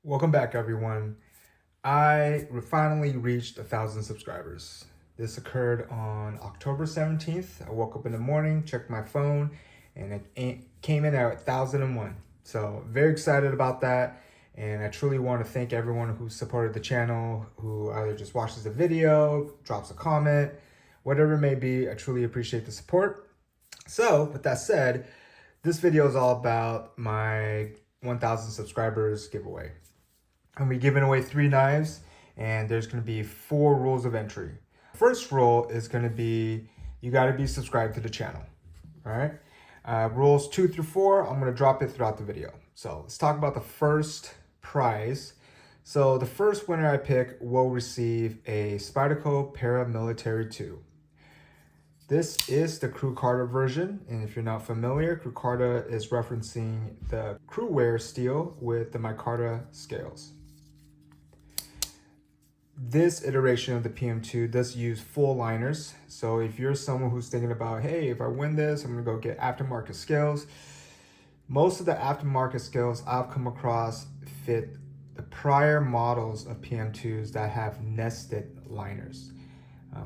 Welcome back, everyone. I finally reached 1,000 subscribers. This occurred on October 17th. I woke up in the morning, checked my phone, and it came in at 1,001. So very excited about that. And I truly want to thank everyone who supported the channel, who either just watches the video, drops a comment, whatever it may be. I truly appreciate the support. So with that said, this video is all about my 1,000 subscribers giveaway. And we're giving away 3 knives, and there's going to be 4 rules of entry. First rule is going to be you got to be subscribed to the channel. All right. Rules 2 through 4, I'm going to drop it throughout the video. So let's talk about the first prize. So the first winner I pick will receive a Spyderco PM2. This is the Crucarta version, and if you're not familiar, Crucarta is referencing the Cruwear steel with the Micarta scales. This iteration of the PM2 does use full liners, so if you're someone who's thinking about, hey, if I win this, I'm gonna go get aftermarket scales, most of the aftermarket scales I've come across fit the prior models of PM2s that have nested liners.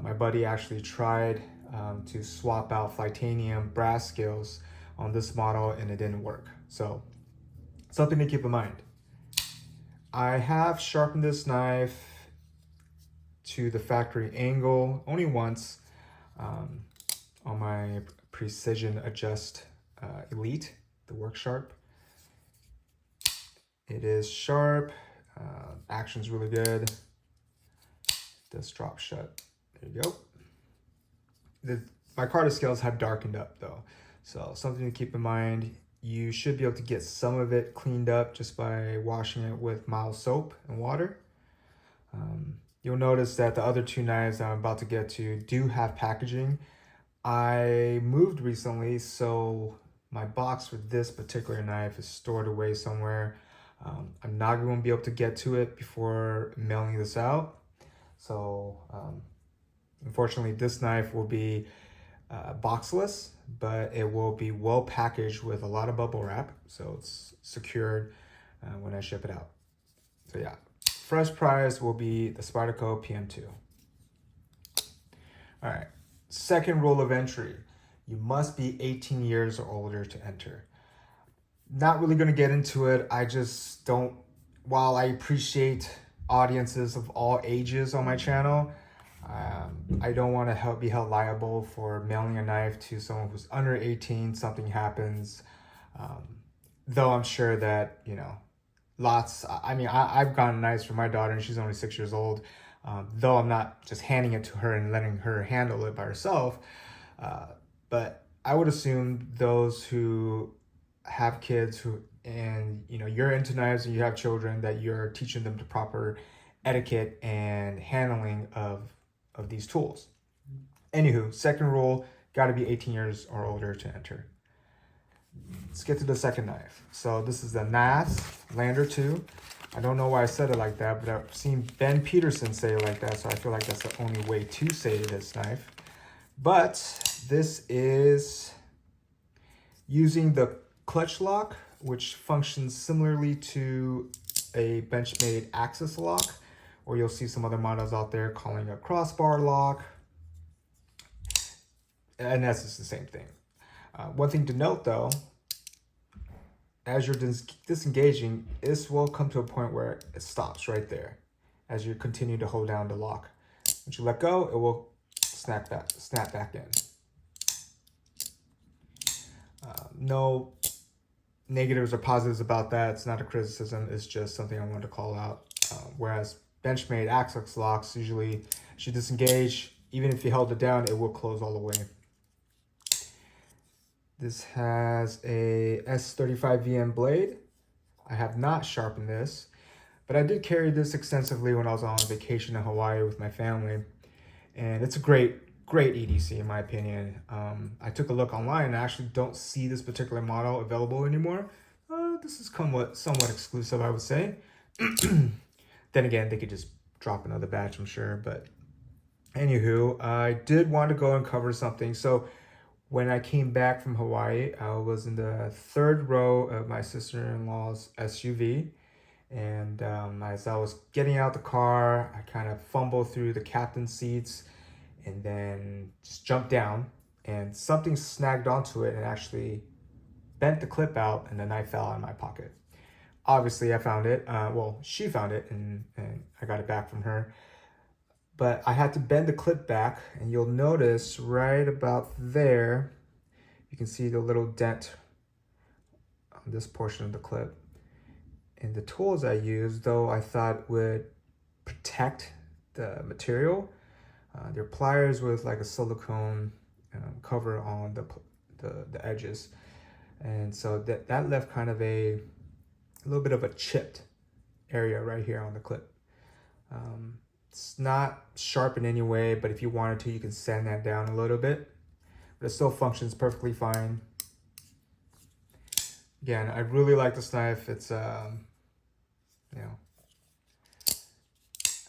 My buddy actually tried to swap out titanium brass scales on this model and it didn't work. So something to keep in mind. I have sharpened this knife to the factory angle only once on my Precision Adjust Elite, the Work Sharp. It is sharp, action's really good. Does drop shut. There you go. The Micarta scales have darkened up though, so something to keep in mind. You should be able to get some of it cleaned up just by washing it with mild soap and water. You'll notice that the other 2 knives I'm about to get to do have packaging. I moved recently, so my box for this particular knife is stored away somewhere. I'm not going to be able to get to it before mailing this out. So unfortunately, this knife will be boxless, but it will be well packaged with a lot of bubble wrap, so it's secured when I ship it out. So yeah, first prize will be the Spyderco PM2. All right, second rule of entry, you must be 18 years or older to enter. Not really going to get into it. I just don't, while I appreciate audiences of all ages on my channel, I don't want to be held liable for mailing a knife to someone who's under 18, something happens. Though I'm sure that, you know, I've gotten knives for my daughter and she's only 6 years old. Though I'm not just handing it to her and letting her handle it by herself. But I would assume those who have kids and you know, you're into knives and you have children, that you're teaching them the proper etiquette and handling of these tools. Anywho, second rule, got to be 18 years or older to enter. Let's get to the second knife. So this is the Knafs Lander 2. I don't know why I said it like that, but I've seen Ben Peterson say it like that, so I feel like that's the only way to say this knife. But this is using the clutch lock, which functions similarly to a Benchmade axis lock, or you'll see some other models out there calling a crossbar lock. And that's just the same thing. One thing to note though, as you're disengaging, this will come to a point where it stops right there as you continue to hold down the lock. Once you let go, it will snap back in. No negatives or positives about that. It's not a criticism. It's just something I wanted to call out. Whereas Benchmade axis locks, usually as you disengage, even if you held it down, it will close all the way. This has a S35VN blade. I have not sharpened this, but I did carry this extensively when I was on vacation in Hawaii with my family. And it's a great EDC in my opinion. I took a look online and I actually don't see this particular model available anymore. This is somewhat exclusive, I would say. Then again, they could just drop another batch, I'm sure. But anywho, I did want to go and cover something. So when I came back from Hawaii, I was in the 3rd row of my sister-in-law's SUV, And as I was getting out the car, I kind of fumbled through the captain's seats and then just jumped down, and something snagged onto it and actually bent the clip out, and the knife fell out of my pocket. Obviously, I found it. Well, she found it, and I got it back from her. But I had to bend the clip back, and you'll notice right about there, you can see the little dent on this portion of the clip. And the tools I used, though I thought would protect the material, they're pliers with like a silicone cover on the edges. And so that left kind of a little bit of a chipped area right here on the clip. It's not sharp in any way, but if you wanted to, you can sand that down a little bit. But it still functions perfectly fine. Again, I really like this knife. It's, I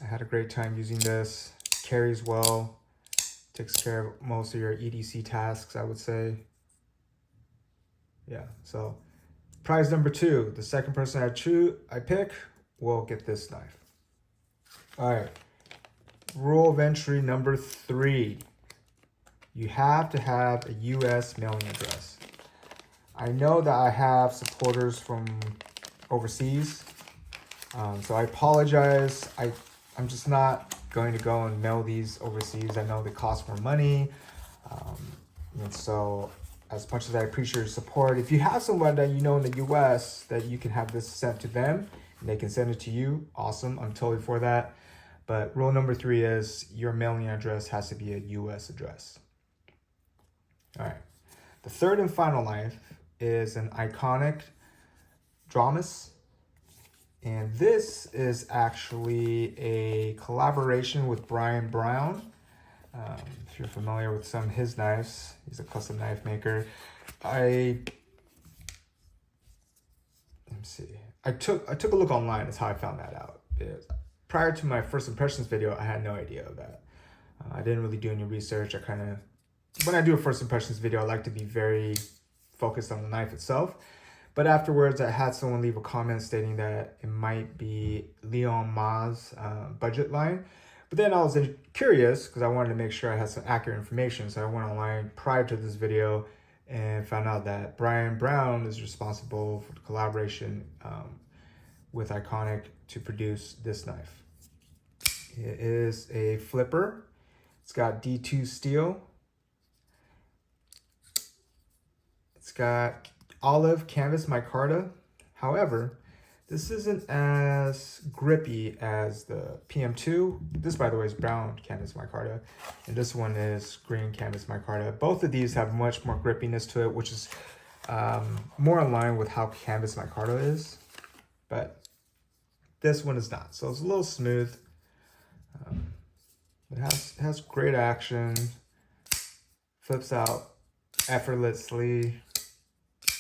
had a great time using this. Carries well, takes care of most of your EDC tasks, I would say. Yeah, so prize number 2, the second person I pick will get this knife. All right, rule of entry number 3. You have to have a US mailing address. I know that I have supporters from overseas, so I apologize. I'm just not going to go and mail these overseas. I know they cost more money, and so as much as I appreciate your support, if you have someone that you know in the US that you can have this sent to them and they can send it to you, awesome. I'm totally for that. But rule number 3 is your mailing address has to be a US address. All right. The third and final knife is an Eikonic Dromas. And this is actually a collaboration with Brian Brown. If you're familiar with some of his knives, he's a custom knife maker. Let me see. I took a look online. That's how I found that out. Prior to my first impressions video, I had no idea of that. I didn't really do any research. When I do a first impressions video, I like to be very focused on the knife itself. But afterwards, I had someone leave a comment stating that it might be Leon Ma's budget line. But then I was curious because I wanted to make sure I had some accurate information. So I went online prior to this video and found out that Brian Brown is responsible for the collaboration with Eikonic to produce this knife. It is a flipper. It's got D2 steel. It's got Olive Canvas Micarta. However, this isn't as grippy as the PM2. This, by the way, is brown canvas micarta, and this one is green canvas micarta. Both of these have much more grippiness to it, which is more in line with how canvas micarta is, but this one is not. So it's a little smooth. It has great action, flips out effortlessly.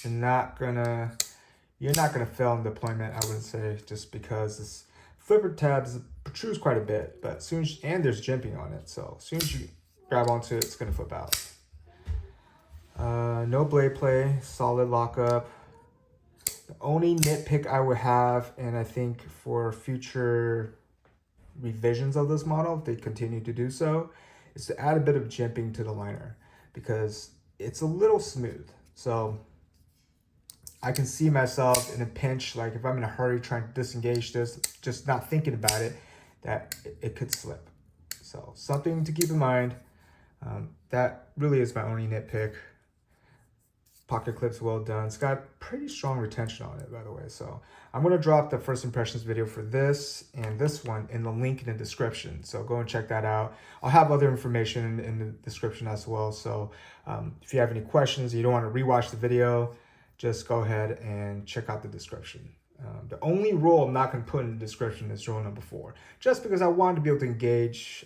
You're not gonna fail in deployment, I would say, just because this flipper tab protrudes quite a bit, but and there's jimping on it, so as soon as you grab onto it, it's gonna flip out. No blade play, solid lockup. The only nitpick I would have, and I think for future revisions of this model, if they continue to do so, is to add a bit of jimping to the liner because it's a little smooth. So I can see myself in a pinch, like if I'm in a hurry trying to disengage this, just not thinking about it, that it could slip. So something to keep in mind. That really is my only nitpick. Pocket clip's well done. It's got pretty strong retention on it, by the way. So I'm gonna drop the first impressions video for this and this one in the link in the description. So go and check that out. I'll have other information in the description as well. So if you have any questions, you don't want to rewatch the video, just go ahead and check out the description. The only rule I'm not going to put in the description is rule number 4, just because I wanted to be able to engage,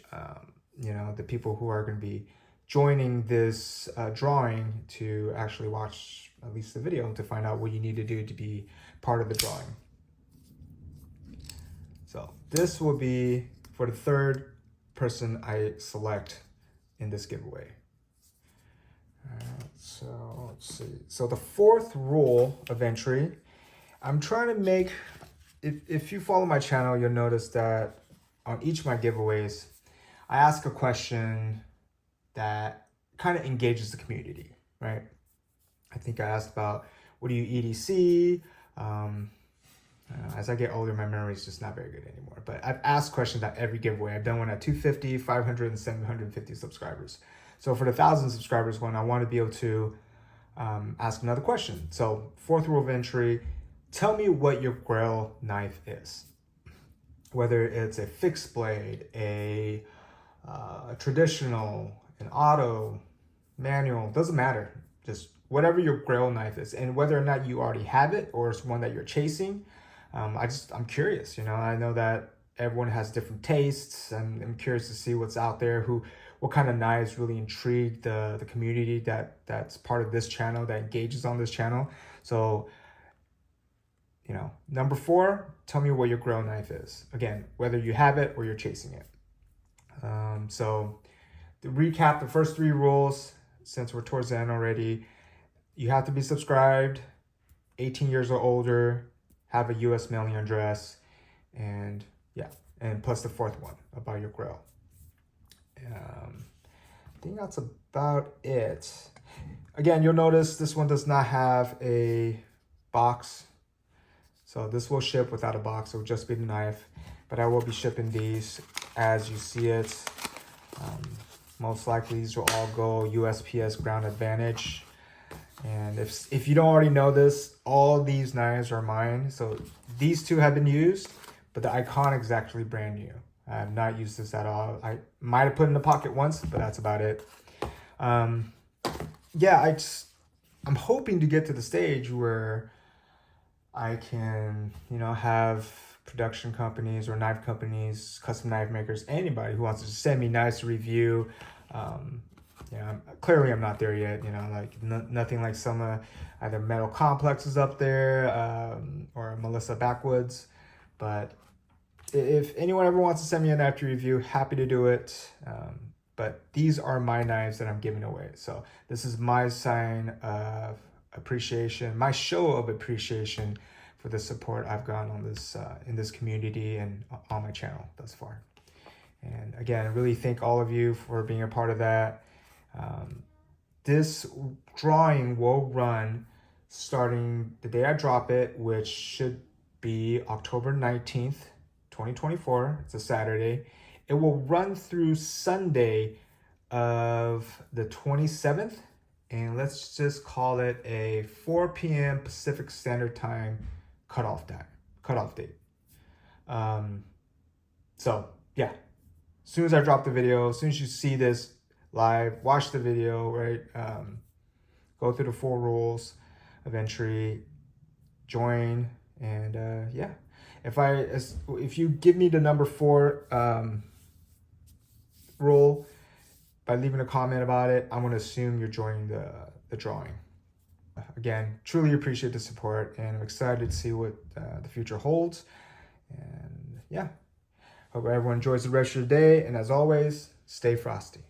the people who are going to be joining this drawing to actually watch at least the video to find out what you need to do to be part of the drawing. So this will be for the third person I select in this giveaway. So let's see. So the fourth rule of entry, I'm trying to make if you follow my channel, you'll notice that on each of my giveaways, I ask a question that kind of engages the community, right? I think I asked about, what do you EDC? As I get older, my memory is just not very good anymore. But I've asked questions at every giveaway. I've done one at 250, 500, and 750 subscribers. So for the 1,000 subscribers one, I want to be able to ask another question. So fourth rule of entry, tell me what your grill knife is. Whether it's a fixed blade, a traditional, an auto, manual, doesn't matter. Just whatever your grill knife is, and whether or not you already have it or it's one that you're chasing. I'm curious, you know. I know that everyone has different tastes. I'm curious to see what's out there, what kind of knives really intrigue the community that's part of this channel, that engages on this channel. So, you know, number 4, tell me what your grill knife is. Again, whether you have it or you're chasing it. So to recap the first 3 rules, since we're towards the end already, you have to be subscribed, 18 years or older, have a US mailing address, and yeah, and plus the 4th one about your grill. I think that's about it. Again, you'll notice this one does not have a box. So this will ship without a box. It will just be the knife, but I will be shipping these as you see it. Most likely these will all go USPS Ground Advantage. And if you don't already know this, all these knives are mine. So these 2 have been used, but the Eikonic is actually brand new. I have not used this at all. I might have put it in the pocket once, but that's about it. Yeah, I'm hoping to get to the stage where I can, you know, have production companies or knife companies, custom knife makers, anybody who wants to send me knives to review. You know, clearly I'm not there yet, you know, like nothing like some either Metal Complexes up there or Melissa Backwoods. But if anyone ever wants to send me a knife to review, happy to do it. But these are my knives that I'm giving away. So this is my sign of appreciation, my show of appreciation for the support I've gotten on this in this community and on my channel thus far. And again, I really thank all of you for being a part of that. This drawing will run starting the day I drop it, which should be October 19th, 2024. It's a Saturday. It will run through Sunday of the 27th. And let's just call it a 4 p.m. Pacific Standard Time cutoff date. So yeah, as soon as I drop the video, as soon as you see this live, watch the video, right? Go through the 4 rules of entry, join, and yeah. If you give me the number 4 rule by leaving a comment about it, I'm gonna assume you're joining the drawing. Again, truly appreciate the support, and I'm excited to see what the future holds. And yeah, hope everyone enjoys the rest of your day, and as always, stay frosty.